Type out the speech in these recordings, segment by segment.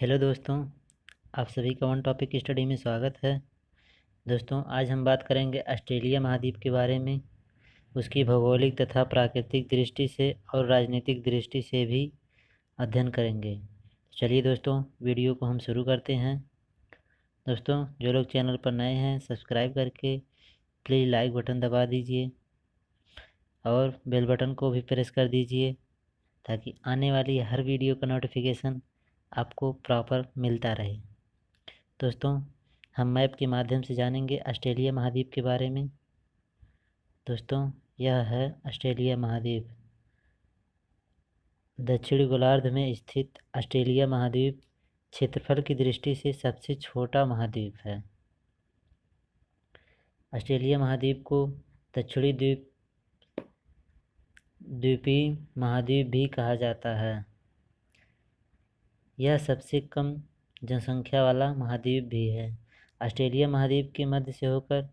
Hello दोस्तों, आप सभी का वन टॉपिक स्टडी में स्वागत है। दोस्तों, आज हम बात करेंगे ऑस्ट्रेलिया महाद्वीप के बारे में। उसकी भौगोलिक तथा प्राकृतिक दृष्टि से और राजनीतिक दृष्टि से भी अध्ययन करेंगे। चलिए दोस्तों, वीडियो को हम शुरू करते हैं। दोस्तों, जो लोग चैनल पर नए हैं, सब्सक्राइब करके प्लीज़ लाइक बटन दबा दीजिए और बेल बटन को भी प्रेस कर दीजिए ताकि आने वाली हर वीडियो का नोटिफिकेशन आपको प्रॉपर मिलता रहे। दोस्तों, हम मैप के माध्यम से जानेंगे ऑस्ट्रेलिया महाद्वीप के बारे में। दोस्तों, यह है ऑस्ट्रेलिया महाद्वीप। दक्षिणी गोलार्ध में स्थित ऑस्ट्रेलिया महाद्वीप क्षेत्रफल की दृष्टि से सबसे छोटा महाद्वीप है। ऑस्ट्रेलिया महाद्वीप को दक्षिणी द्वीपीय महाद्वीप भी कहा जाता है। यह सबसे कम जनसंख्या वाला महाद्वीप भी है। ऑस्ट्रेलिया महाद्वीप के मध्य से होकर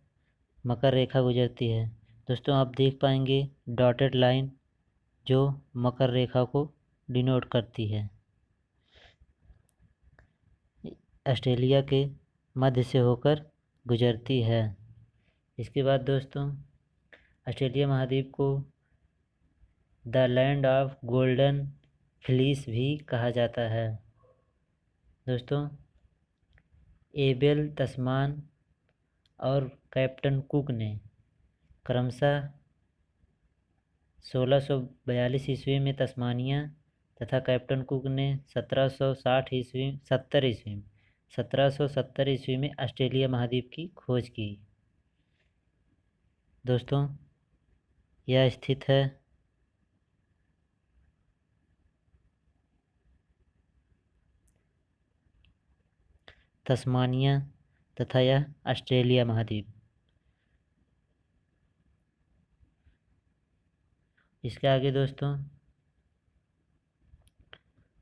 मकर रेखा गुजरती है। दोस्तों, आप देख पाएंगे डॉटेड लाइन जो मकर रेखा को डिनोट करती है। ऑस्ट्रेलिया के मध्य से होकर गुजरती है। इसके बाद दोस्तों, ऑस्ट्रेलिया महाद्वीप को the land of golden fleece भी कहा जाता है। दोस्तों, एबेल तस्मान और कैप्टन कुक ने क्रमशः 1642 ईस्वी में तस्मानिया तथा कैप्टन कुक ने 1770 ईस्वी में ऑस्ट्रेलिया महाद्वीप की खोज की। दोस्तों, यह स्थित है तस्मानिया तथा यह ऑस्ट्रेलिया महाद्वीप। इसके आगे दोस्तों,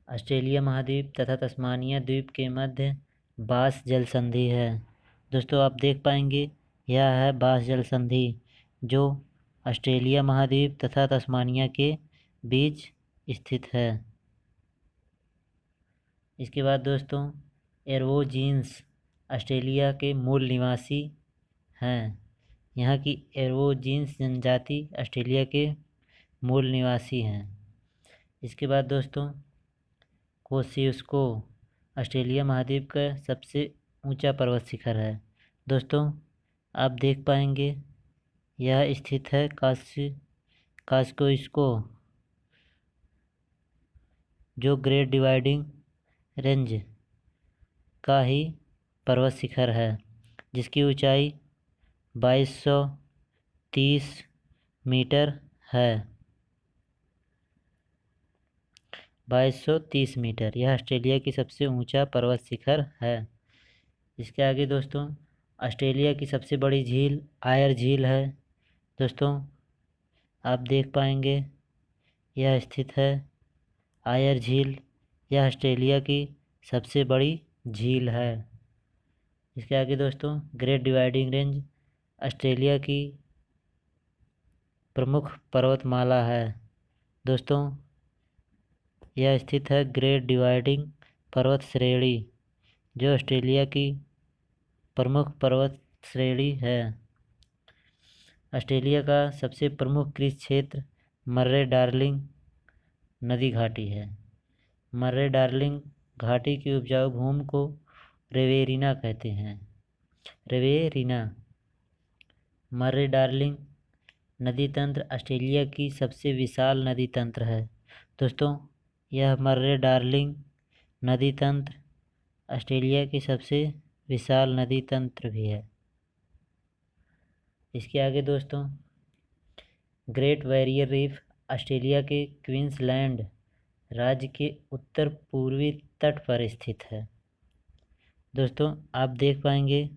ऑस्ट्रेलिया महाद्वीप तथा तस्मानिया द्वीप के मध्य बास जल संधि है। दोस्तों, आप देख पाएंगे यह है बास जल संधि जो ऑस्ट्रेलिया महाद्वीप तथा तस्मानिया के बीच स्थित है। इसके बाद दोस्तों, एब्ोरिजिन्स ऑस्ट्रेलिया के मूल निवासी हैं। यहाँ की एब्ोरिजिन्स जनजाति ऑस्ट्रेलिया के मूल निवासी हैं। इसके बाद दोस्तों, कोसियुस्को ऑस्ट्रेलिया महाद्वीप का सबसे ऊंचा पर्वत शिखर है। दोस्तों, आप देख पाएंगे यह स्थित है कॉस्कोइस्को जो ग्रेट डिवाइडिंग रेंज का ही पर्वत शिखर है, जिसकी ऊंचाई 2230 मीटर है। 2230 मीटर यह ऑस्ट्रेलिया की सबसे ऊंचा पर्वत शिखर है। इसके आगे दोस्तों, ऑस्ट्रेलिया की सबसे बड़ी झील आयर झील है। दोस्तों, आप देख पाएंगे यह स्थित है आयर झील। यह ऑस्ट्रेलिया की सबसे बड़ी झील है। इसके आगे दोस्तों, ग्रेट डिवाइडिंग रेंज ऑस्ट्रेलिया की प्रमुख पर्वतमाला है। दोस्तों, यह स्थित है ग्रेट डिवाइडिंग पर्वत श्रेणी जो ऑस्ट्रेलिया की प्रमुख पर्वत श्रेणी है। ऑस्ट्रेलिया का सबसे प्रमुख कृषि क्षेत्र मर्रे डार्लिंग नदी घाटी है। मर्रे डार्लिंग घाटी की उपजाऊ भूमि को रिवेरिना कहते हैं। रिवेरिना मर्रे डार्लिंग नदी तंत्र ऑस्ट्रेलिया की सबसे विशाल नदी तंत्र है। दोस्तों, यह मर्रे डार्लिंग नदी तंत्र ऑस्ट्रेलिया की सबसे विशाल नदी तंत्र भी है। इसके आगे दोस्तों, ग्रेट बैरियर रीफ ऑस्ट्रेलिया के क्वींसलैंड राज्य के उत्तर पूर्वी तट पर स्थित है। दोस्तों, आप देख पाएंगे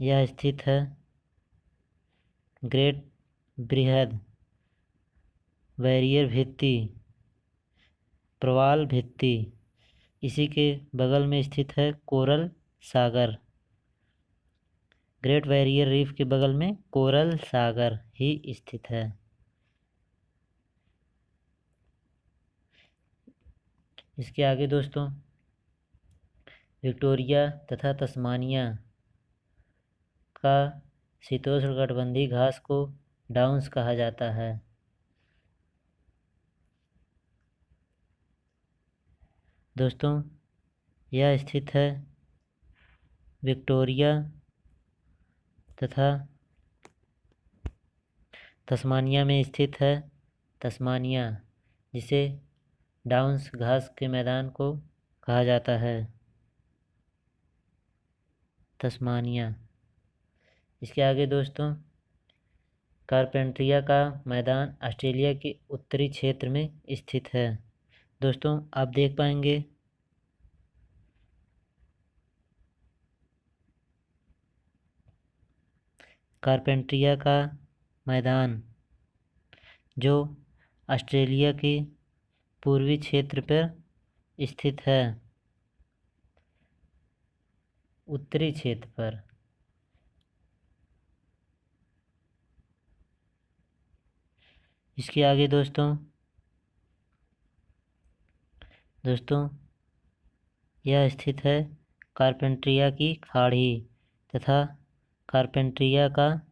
यह स्थित है ग्रेट बृहद बैरियर भित्ति प्रवाल भित्ति। इसी के बगल में स्थित है कोरल सागर। ग्रेट बैरियर रीफ के बगल में कोरल सागर ही स्थित है। इसके आगे दोस्तों, विक्टोरिया तथा तस्मानिया का शीतोष्णकटिबंधीय घास को डाउन्स कहा जाता है। दोस्तों, यह स्थित है विक्टोरिया तथा तस्मानिया में स्थित है तस्मानिया, जिसे डाउन्स घास के मैदान को कहा जाता है तस्मानिया। इसके आगे दोस्तों, कारपेंट्रिया का मैदान ऑस्ट्रेलिया के उत्तरी क्षेत्र में स्थित है। दोस्तों, आप देख पाएंगे कारपेंट्रिया का मैदान जो ऑस्ट्रेलिया के पूर्वी क्षेत्र पर स्थित है, उत्तरी क्षेत्र पर। इसके आगे दोस्तों यह स्थित है कारपेंट्रिया की खाड़ी तथा कारपेंट्रिया का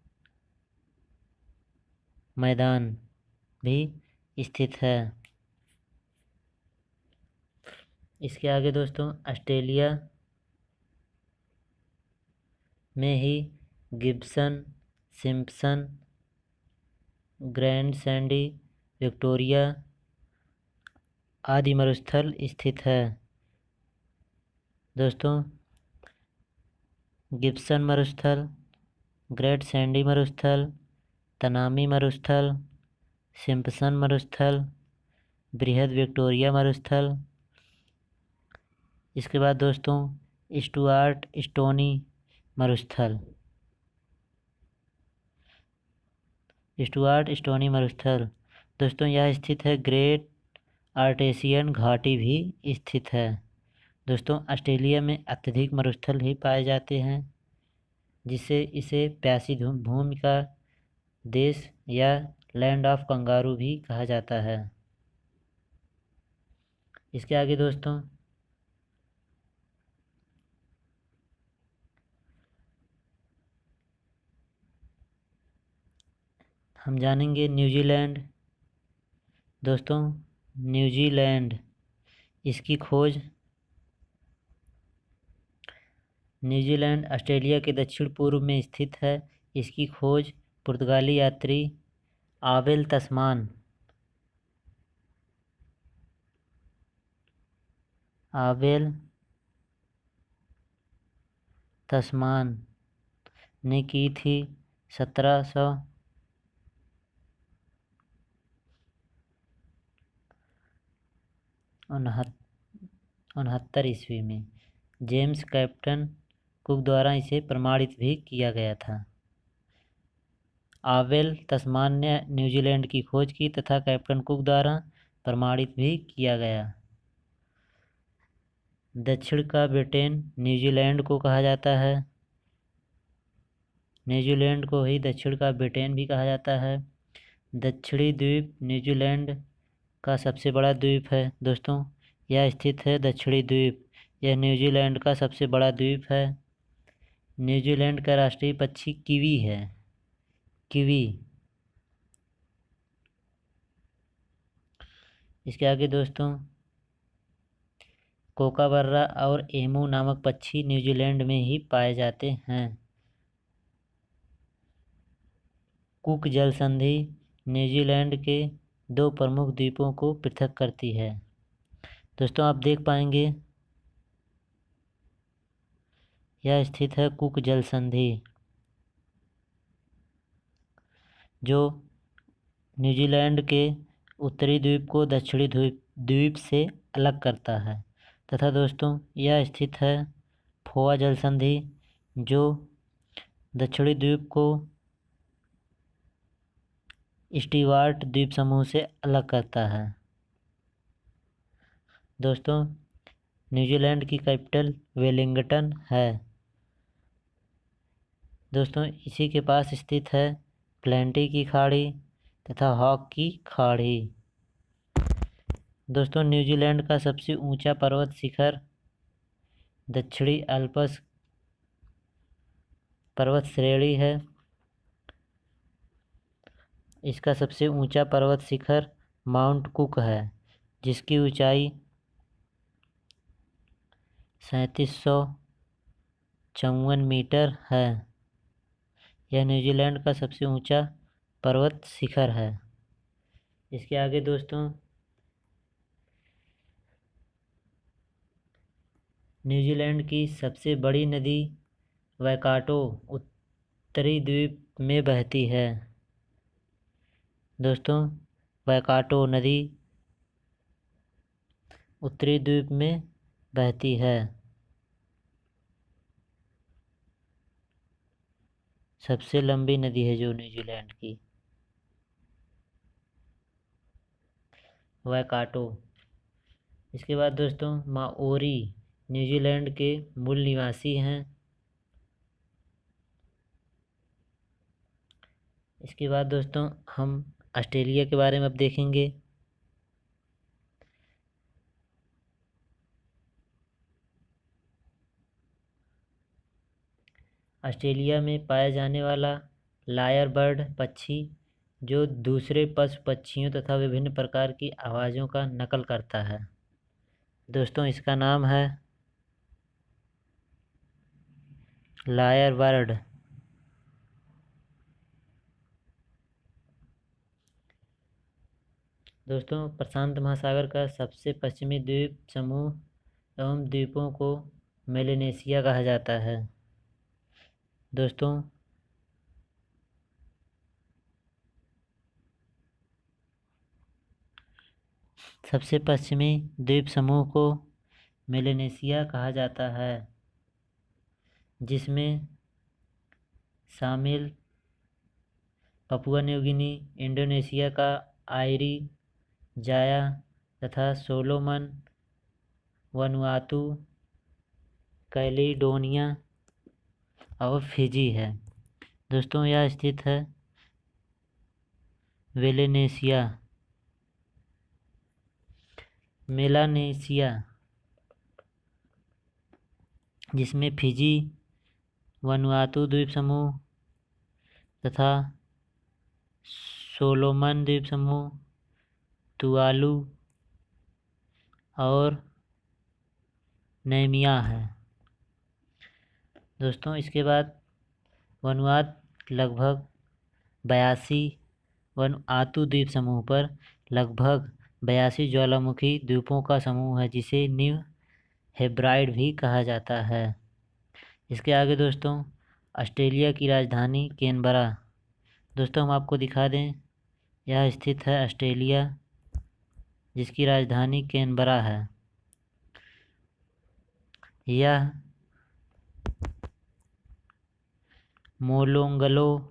मैदान भी स्थित है। इसके आगे दोस्तों, ऑस्ट्रेलिया में ही Gibson, Simpson, Grand Sandy, Victoria आदि मरुस्थल स्थित है। दोस्तों, गिब्सन मरुस्थल, ग्रेट सैंडी मरुस्थल, तनामी मरुस्थल, सिम्पसन मरुस्थल, बृहद विक्टोरिया मरुस्थल। इसके बाद दोस्तों, स्टुअर्ट स्टोनी मरुस्थल, स्टुअर्ट स्टोनी मरुस्थल। दोस्तों, यह स्थित है ग्रेट आर्टेशियन घाटी भी स्थित है। दोस्तों, ऑस्ट्रेलिया में अत्यधिक मरुस्थल ही पाए जाते हैं, जिससे इसे प्यासी भूमि का देश या लैंड ऑफ कंगारू भी कहा जाता है। इसके आगे दोस्तों, हम जानेंगे न्यूजीलैंड। दोस्तों, न्यूजीलैंड, इसकी खोज न्यूजीलैंड ऑस्ट्रेलिया के दक्षिण पूर्व में स्थित है। इसकी खोज पुर्तगाली यात्री आबेल तस्मान ने की थी 1769 ईस्वी में। जेम्स कैप्टन कुक द्वारा इसे प्रमाणित भी किया गया था। आबेल तस्मान ने न्यूजीलैंड की खोज की तथा कैप्टन कुक द्वारा प्रमाणित भी किया गया। दक्षिण का ब्रिटेन न्यूजीलैंड को कहा जाता है। न्यूजीलैंड को ही दक्षिण का ब्रिटेन भी कहा जाता है। दक्षिणी द्वीप न्यूजीलैंड का सबसे बड़ा द्वीप है। दोस्तों, यह स्थित है दक्षिणी द्वीप। यह न्यूजीलैंड का सबसे बड़ा द्वीप है। न्यूजीलैंड का राष्ट्रीय पक्षी कीवी है। कीवी। इसके आगे दोस्तों, कोकाबर्रा और एमू नामक पक्षी न्यूजीलैंड में ही पाए जाते हैं। कुक जल संधि न्यूजीलैंड के 2 प्रमुख द्वीपों को पृथक करती है। दोस्तों, आप देख पाएंगे यह स्थित है कुक जल संधि, जो न्यूजीलैंड के उत्तरी द्वीप को दक्षिणी द्वीप से अलग करता है। तथा दोस्तों, यह स्थित है फोआ जल संधि, जो दक्षिणी द्वीप को स्टीवार्ट द्वीप समूह से अलग करता है। दोस्तों, न्यूजीलैंड की कैपिटल वेलिंगटन है। दोस्तों, इसी के पास स्थित है प्लेंटी की खाड़ी तथा हॉक की खाड़ी। दोस्तों, न्यूजीलैंड का सबसे ऊंचा पर्वत शिखर दक्षिणी अल्प्स पर्वत श्रेणी है। इसका सबसे ऊंचा पर्वत शिखर माउंट कुक है, जिसकी ऊंचाई 3754 मीटर है। यह न्यूजीलैंड का सबसे ऊंचा पर्वत शिखर है। इसके आगे दोस्तों न्यूजीलैंड की सबसे बड़ी नदी वैकाटो उत्तरी द्वीप में बहती है। दोस्तों वैकाटो नदी उत्तरी द्वीप में बहती है। सबसे लंबी नदी है जो न्यूजीलैंड की, वैकाटो। इसके बाद दोस्तों माओरी न्यूजीलैंड के मूल निवासी हैं। इसके बाद दोस्तों हम ऑस्ट्रेलिया के बारे में अब देखेंगे। ऑस्ट्रेलिया में पाया जाने वाला लायर बर्ड पक्षी जो दूसरे पशु पक्षियों तथा विभिन्न प्रकार की आवाज़ों का नकल करता है। दोस्तों इसका नाम है लायर बर्ड। दोस्तों प्रशांत महासागर का सबसे पश्चिमी द्वीप समूह एवं द्वीपों को मेलेनेशिया कहा जाता है। दोस्तों सबसे पश्चिमी द्वीप समूह को मेलेनेशिया कहा जाता है, जिसमें शामिल पपुआ न्यू गिनी, इंडोनेशिया का आयरी, जाया तथा सोलोमन, वनुआतु, कैलिडोनिया और फिजी है। दोस्तों यह स्थित है मेलानेशिया, जिसमें फिजी, वनुआतु द्वीप समूह तथा सोलोमन द्वीप समूह, तुवालू और नेमिया है। दोस्तों इसके बाद वनुआतु लगभग 82 वनुआतु द्वीप समूह पर लगभग 82 ज्वालामुखी द्वीपों का समूह है, जिसे न्यू हेब्राइड भी कहा जाता है। इसके आगे दोस्तों ऑस्ट्रेलिया की राजधानी कैनबरा। दोस्तों हम आपको दिखा दें, यह स्थित है ऑस्ट्रेलिया, जिसकी राजधानी कैनबरा है। यह मोलोंगलो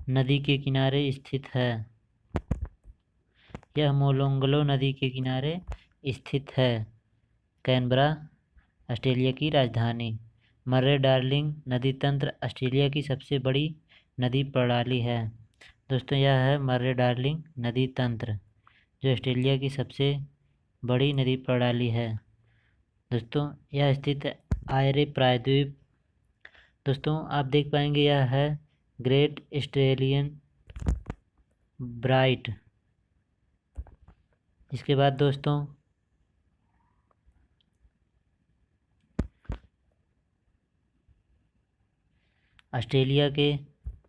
नदी के किनारे स्थित है। यह मोलोंगलो नदी के किनारे स्थित है कैनबरा, ऑस्ट्रेलिया की राजधानी। मर्रे डार्लिंग नदी तंत्र ऑस्ट्रेलिया की सबसे बड़ी नदी प्रणाली है। दोस्तों यह है मर्रे डार्लिंग नदी तंत्र, जो ऑस्ट्रेलिया की सबसे बड़ी नदी प्रणाली है। दोस्तों यह स्थित है आयरे प्रायद्वीप। दोस्तों आप देख पाएंगे यह है ग्रेट ऑस्ट्रेलियन ब्राइट। इसके बाद दोस्तों ऑस्ट्रेलिया के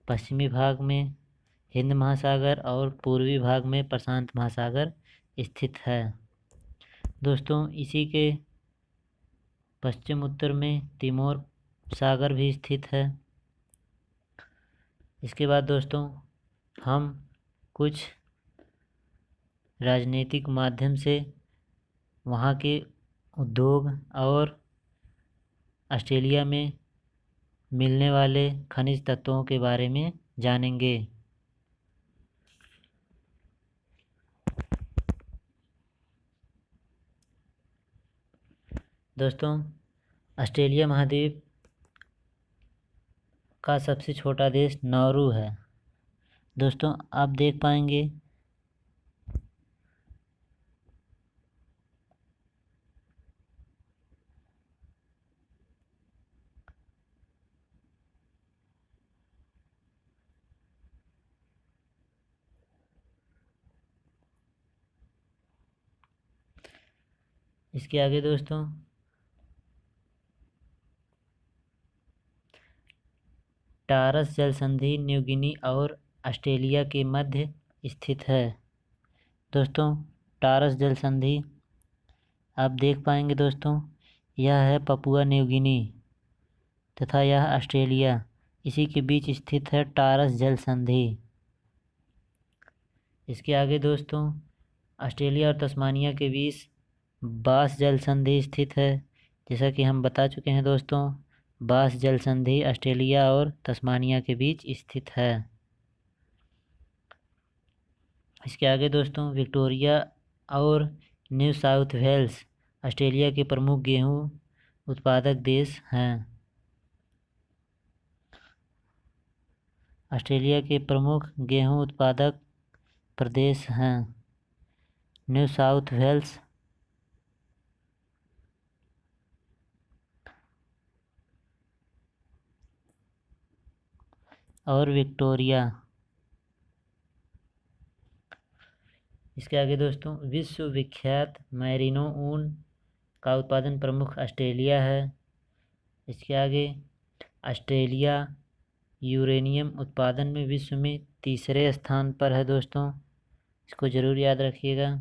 पश्चिमी भाग में हिंद महासागर और पूर्वी भाग में प्रशांत महासागर स्थित है। दोस्तों इसी के पश्चिम उत्तर में तिमोर सागर भी स्थित है। इसके बाद दोस्तों हम कुछ राजनीतिक माध्यम से वहाँ के उद्योग और ऑस्ट्रेलिया में मिलने वाले खनिज तत्वों के बारे में जानेंगे। दोस्तों ऑस्ट्रेलिया महाद्वीप का सबसे छोटा देश नाउरू है। दोस्तों आप देख पाएंगे इसके आगे दोस्तों टारस जल संधि न्यू गिनी और ऑस्ट्रेलिया के मध्य स्थित है। दोस्तों टारस जल संधि आप देख पाएंगे दोस्तों, यह है पपुआ न्यू गिनी तथा यह ऑस्ट्रेलिया, इसी के बीच स्थित है टारस जल संधि। इसके आगे दोस्तों ऑस्ट्रेलिया और तस्मानिया के बीच बास जल संधि स्थित है। जैसा कि हम बता चुके हैं दोस्तों, बास जल संधि ऑस्ट्रेलिया और तस्मानिया के बीच स्थित है। इसके आगे दोस्तों विक्टोरिया और न्यू साउथ वेल्स ऑस्ट्रेलिया के प्रमुख गेहूं उत्पादक देश हैं। ऑस्ट्रेलिया के प्रमुख गेहूं उत्पादक प्रदेश हैं न्यू साउथ वेल्स और विक्टोरिया। इसके आगे दोस्तों विश्व विख्यात मैरिनो ऊन का उत्पादन प्रमुख ऑस्ट्रेलिया है। इसके आगे ऑस्ट्रेलिया यूरेनियम उत्पादन में विश्व में तीसरे स्थान पर है दोस्तों, इसको ज़रूर याद रखिएगा।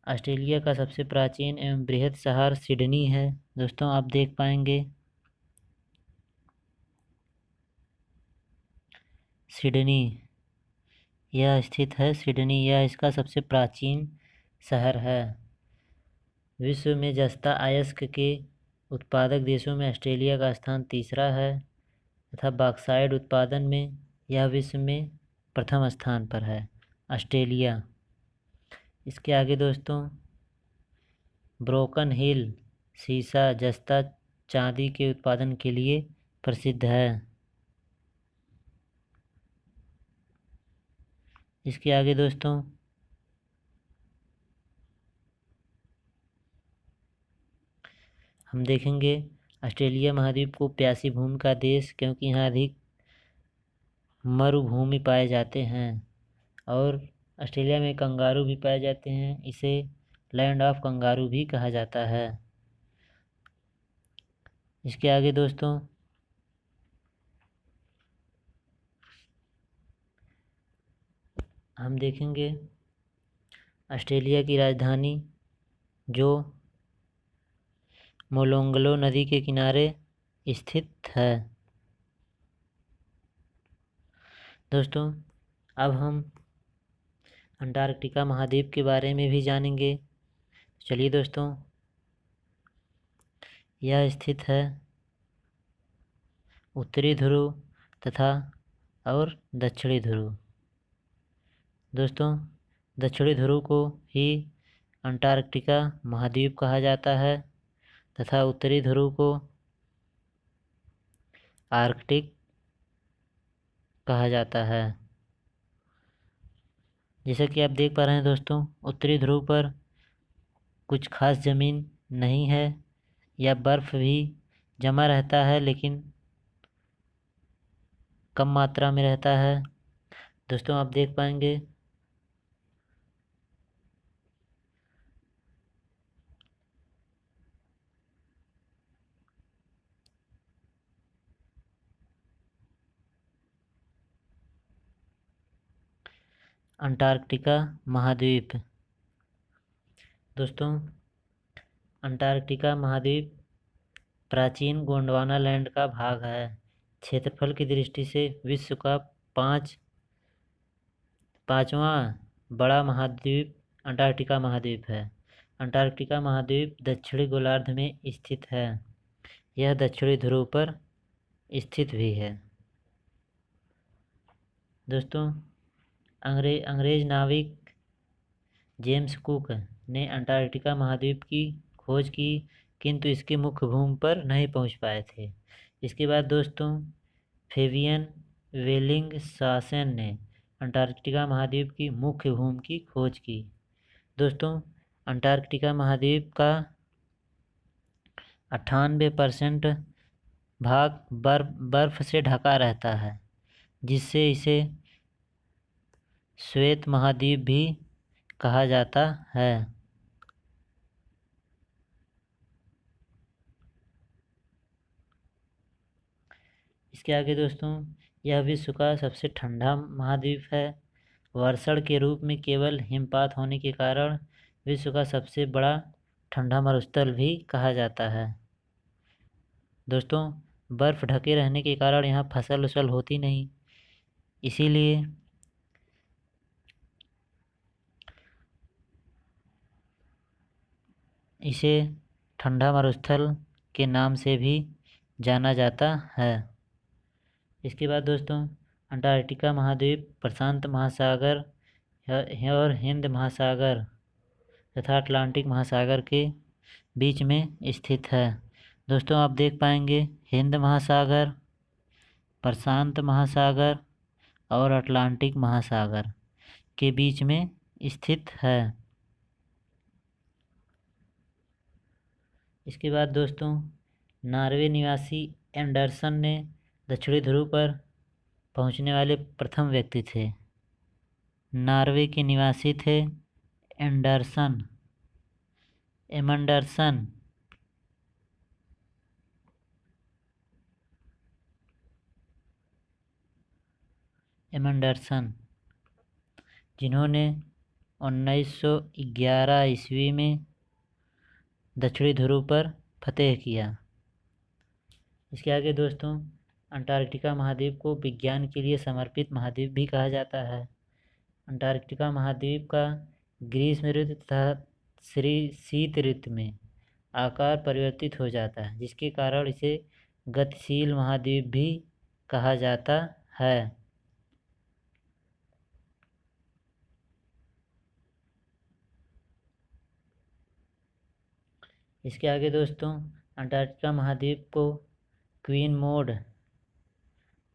ऑस्ट्रेलिया का सबसे प्राचीन एवं बृहद शहर सिडनी है। दोस्तों आप देख पाएंगे सिडनी, यह स्थित है सिडनी, यह इसका सबसे प्राचीन शहर है। विश्व में जस्ता अयस्क के उत्पादक देशों में ऑस्ट्रेलिया का स्थान तीसरा है तथा बॉक्साइट उत्पादन में यह विश्व में प्रथम स्थान पर है ऑस्ट्रेलिया। इसके आगे दोस्तों ब्रोकन हिल सीसा जस्ता चांदी के उत्पादन के लिए प्रसिद्ध है। इसके आगे दोस्तों हम देखेंगे ऑस्ट्रेलिया महाद्वीप को प्यासी भूमि का देश, क्योंकि यहाँ अधिक मरुभूमि पाए जाते हैं और ऑस्ट्रेलिया में कंगारू भी पाए जाते हैं, इसे लैंड ऑफ कंगारू भी कहा जाता है। इसके आगे दोस्तों हम देखेंगे ऑस्ट्रेलिया की राजधानी जो मोलोंगलो नदी के किनारे स्थित है। दोस्तों अब हम अंटार्कटिका महाद्वीप के बारे में भी जानेंगे। चलिए दोस्तों, यह स्थित है उत्तरी ध्रुव तथा और दक्षिणी ध्रुव। दोस्तों दक्षिणी ध्रुव को ही अंटार्कटिका महाद्वीप कहा जाता है तथा उत्तरी ध्रुव को आर्कटिक कहा जाता है। जैसा कि आप देख पा रहे हैं दोस्तों, उत्तरी ध्रुव पर कुछ खास ज़मीन नहीं है या बर्फ़ भी जमा रहता है, लेकिन कम मात्रा में रहता है। दोस्तों आप देख पाएंगे अंटार्कटिका महाद्वीप। दोस्तों अंटार्कटिका महाद्वीप प्राचीन गोंडवाना लैंड का भाग है। क्षेत्रफल की दृष्टि से विश्व का पांचवा बड़ा महाद्वीप अंटार्कटिका महाद्वीप है। अंटार्कटिका महाद्वीप दक्षिणी गोलार्ध में स्थित है। यह दक्षिणी ध्रुव पर स्थित भी है। दोस्तों अंग्रेज नाविक जेम्स कुक ने अंटार्कटिका महाद्वीप की खोज की, किंतु इसके मुख्य भूमि पर नहीं पहुंच पाए थे। इसके बाद दोस्तों फेबियन वेलिंगशासन ने अंटार्कटिका महाद्वीप की मुख्य भूमि की खोज की। दोस्तों, अंटार्कटिका महाद्वीप का 98% भाग बर्फ से ढका रहता है, जिससे इसे श्वेत महाद्वीप भी कहा जाता है। इसके आगे दोस्तों, यह विश्व का सबसे ठंडा महाद्वीप है। वर्षण के रूप में केवल हिमपात होने के कारण विश्व का सबसे बड़ा ठंडा मरुस्थल भी कहा जाता है। दोस्तों, बर्फ़ ढके रहने के कारण यहाँ फसल उसल होती नहीं, इसीलिए इसे ठंडा मरुस्थल के नाम से भी जाना जाता है। इसके बाद दोस्तों, अंटार्कटिका महाद्वीप प्रशांत महासागर और हिंद महासागर तथा अटलांटिक महासागर के बीच में स्थित है। दोस्तों, आप देख पाएंगे हिंद महासागर, प्रशांत महासागर और अटलांटिक महासागर के बीच में स्थित है। इसके बाद दोस्तों, नॉर्वे निवासी एंडरसन ने दक्षिणी ध्रुव पर पहुंचने वाले प्रथम व्यक्ति थे। नॉर्वे के निवासी थे एंडरसन, एमंडरसन, जिन्होंने 1911 ईस्वी में दक्षिणी ध्रुव पर फतेह किया। इसके आगे दोस्तों, अंटार्कटिका महाद्वीप को विज्ञान के लिए समर्पित महाद्वीप भी कहा जाता है। अंटार्कटिका महाद्वीप का ग्रीष्म ऋतु तथा शीत ऋतु में आकार परिवर्तित हो जाता है, जिसके कारण इसे गतिशील महाद्वीप भी कहा जाता है। इसके आगे दोस्तों, अंटार्कटिका महाद्वीप को क्वीन मोड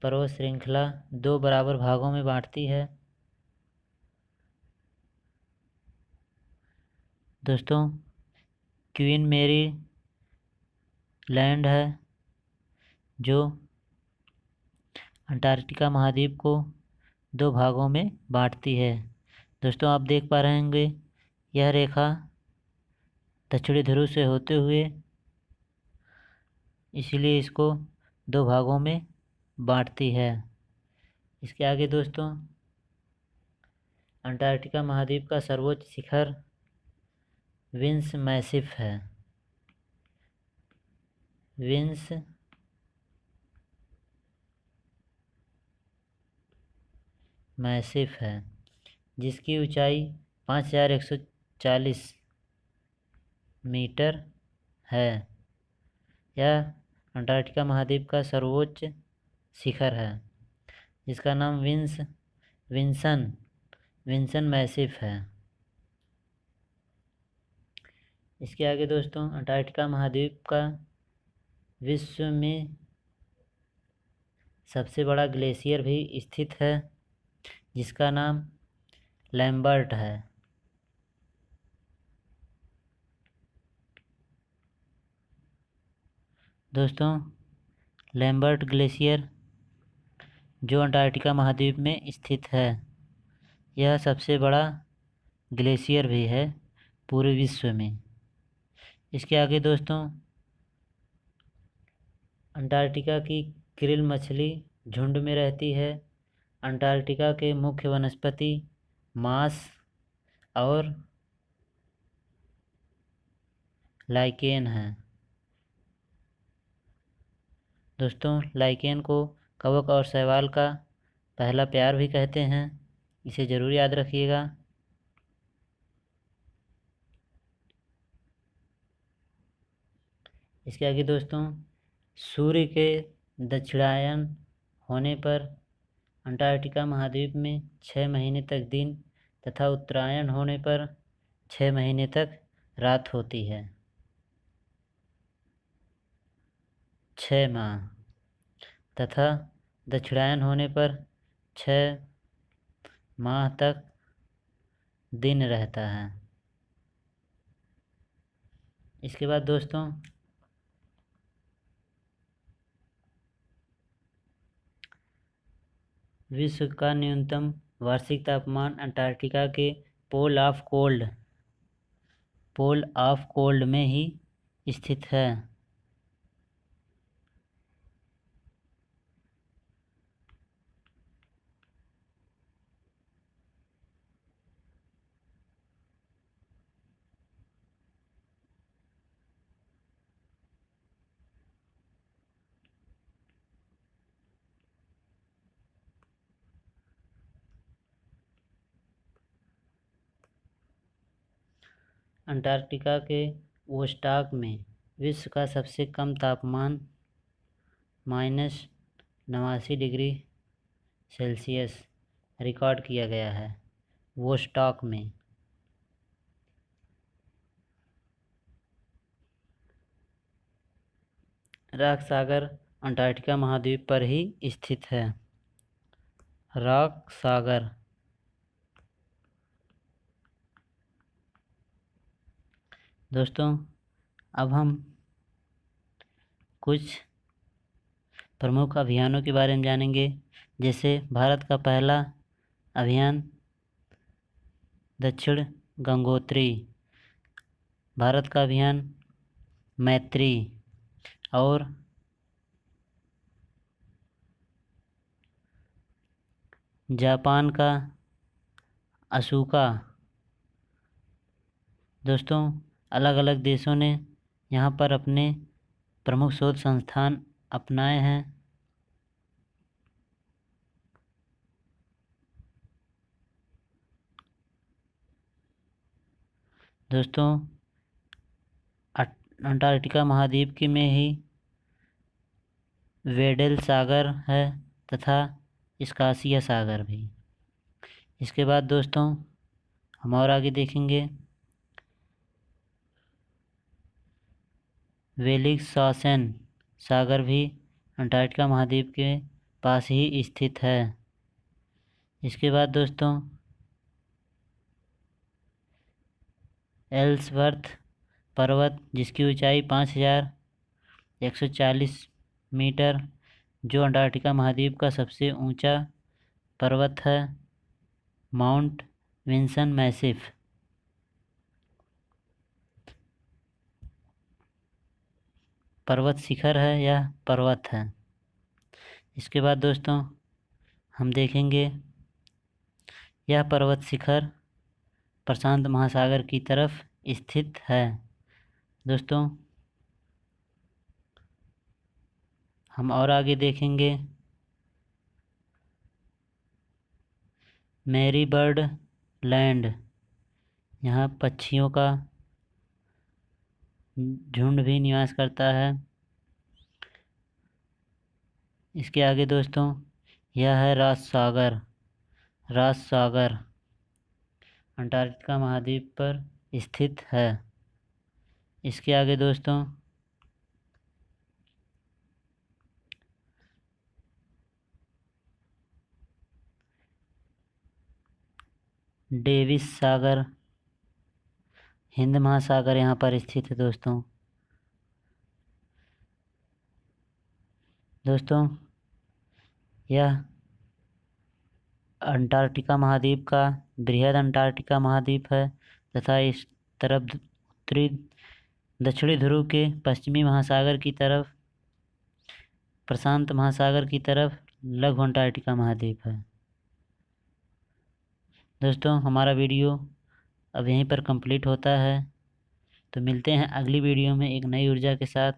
पर्वत श्रृंखला 2 बराबर भागों में बांटती है। दोस्तों, क्वीन मेरी लैंड है जो अंटार्कटिका महाद्वीप को 2 भागों में बांटती है। दोस्तों, आप देख पा रहे होंगे यह रेखा दक्षिणी ध्रुव से होते हुए, इसीलिए इसको 2 भागों में बांटती है। इसके आगे दोस्तों, अंटार्कटिका महाद्वीप का सर्वोच्च शिखर विंस मैसिफ है। विंस मैसिफ है, जिसकी ऊंचाई 5140 मीटर है। यह अंटार्कटिका महाद्वीप का सर्वोच्च शिखर है, जिसका नाम विंसन मैसिफ है। इसके आगे दोस्तों, अंटार्कटिका महाद्वीप का विश्व में सबसे बड़ा ग्लेशियर भी स्थित है, जिसका नाम लैम्बर्ट है। दोस्तों, लैम्बर्ट ग्लेशियर जो अंटार्कटिका महाद्वीप में स्थित है, यह सबसे बड़ा ग्लेशियर भी है पूरे विश्व में। इसके आगे दोस्तों, अंटार्कटिका की क्रिल मछली झुंड में रहती है। अंटार्कटिका के मुख्य वनस्पति मांस और लाइकेन है। दोस्तों, लाइकेन को कवक और शैवाल का पहला प्यार भी कहते हैं, इसे ज़रूर याद रखिएगा। इसके आगे दोस्तों, सूर्य के दक्षिणायन होने पर अंटार्कटिका महाद्वीप में 6 महीने तक दिन तथा उत्तरायण होने पर 6 महीने तक रात होती है। 6 माह तथा दक्षिणायन होने पर 6 माह तक दिन रहता है। इसके बाद दोस्तों विश्व का न्यूनतम वार्षिक तापमान अंटार्कटिका के पोल ऑफ कोल्ड में ही स्थित है। अंटार्कटिका के वोस्टॉक में विश्व का सबसे कम तापमान -89 डिग्री सेल्सियस रिकॉर्ड किया गया है वोस्टॉक में। रॉक सागर अंटार्कटिका महाद्वीप पर ही स्थित है। रॉक सागर दोस्तों अब हम कुछ प्रमुख अभियानों के बारे में जानेंगे। जैसे भारत का पहला अभियान दक्षिण गंगोत्री, भारत का अभियान मैत्री और जापान का अशोका। दोस्तों अलग अलग देशों ने यहाँ पर अपने प्रमुख शोध संस्थान अपनाए हैं। दोस्तों अंटार्कटिका महाद्वीप के में ही वेडेल सागर है तथा स्कॉसिया सागर भी। इसके बाद दोस्तों हम और आगे देखेंगे वेलिंगशॉसेन सागर भी अंटार्कटिका महाद्वीप के पास ही स्थित है। इसके बाद दोस्तों एल्सवर्थ पर्वत जिसकी ऊंचाई 5140 मीटर, जो अंटार्कटिका महाद्वीप का सबसे ऊंचा पर्वत है, माउंट विल्सन मैसिफ। पर्वत शिखर है, यह पर्वत है। इसके बाद दोस्तों हम देखेंगे यह पर्वत शिखर प्रशांत महासागर की तरफ स्थित है। दोस्तों हम और आगे देखेंगे मैरी बर्ड लैंड, यहाँ पक्षियों का झुंड भी निवास करता है। इसके आगे दोस्तों यह है रॉस सागर अंटार्कटिका महाद्वीप पर स्थित है। इसके आगे दोस्तों डेविस सागर हिंद महासागर यहाँ पर स्थित है। दोस्तों यह अंटार्कटिका महाद्वीप का बृहद अंटार्कटिका महाद्वीप है तथा इस तरफ उत्तरी दक्षिणी ध्रुव के पश्चिमी महासागर की तरफ प्रशांत महासागर की तरफ लघु अंटार्कटिका महाद्वीप है। दोस्तों हमारा वीडियो अब यहीं पर कंप्लीट होता है, तो मिलते हैं अगली वीडियो में एक नई ऊर्जा के साथ।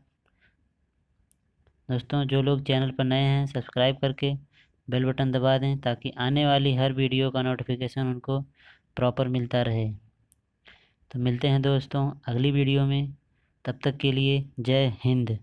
दोस्तों जो लोग चैनल पर नए हैं सब्सक्राइब करके बेल बटन दबा दें ताकि आने वाली हर वीडियो का नोटिफिकेशन उनको प्रॉपर मिलता रहे। तो मिलते हैं दोस्तों अगली वीडियो में, तब तक के लिए जय हिंद।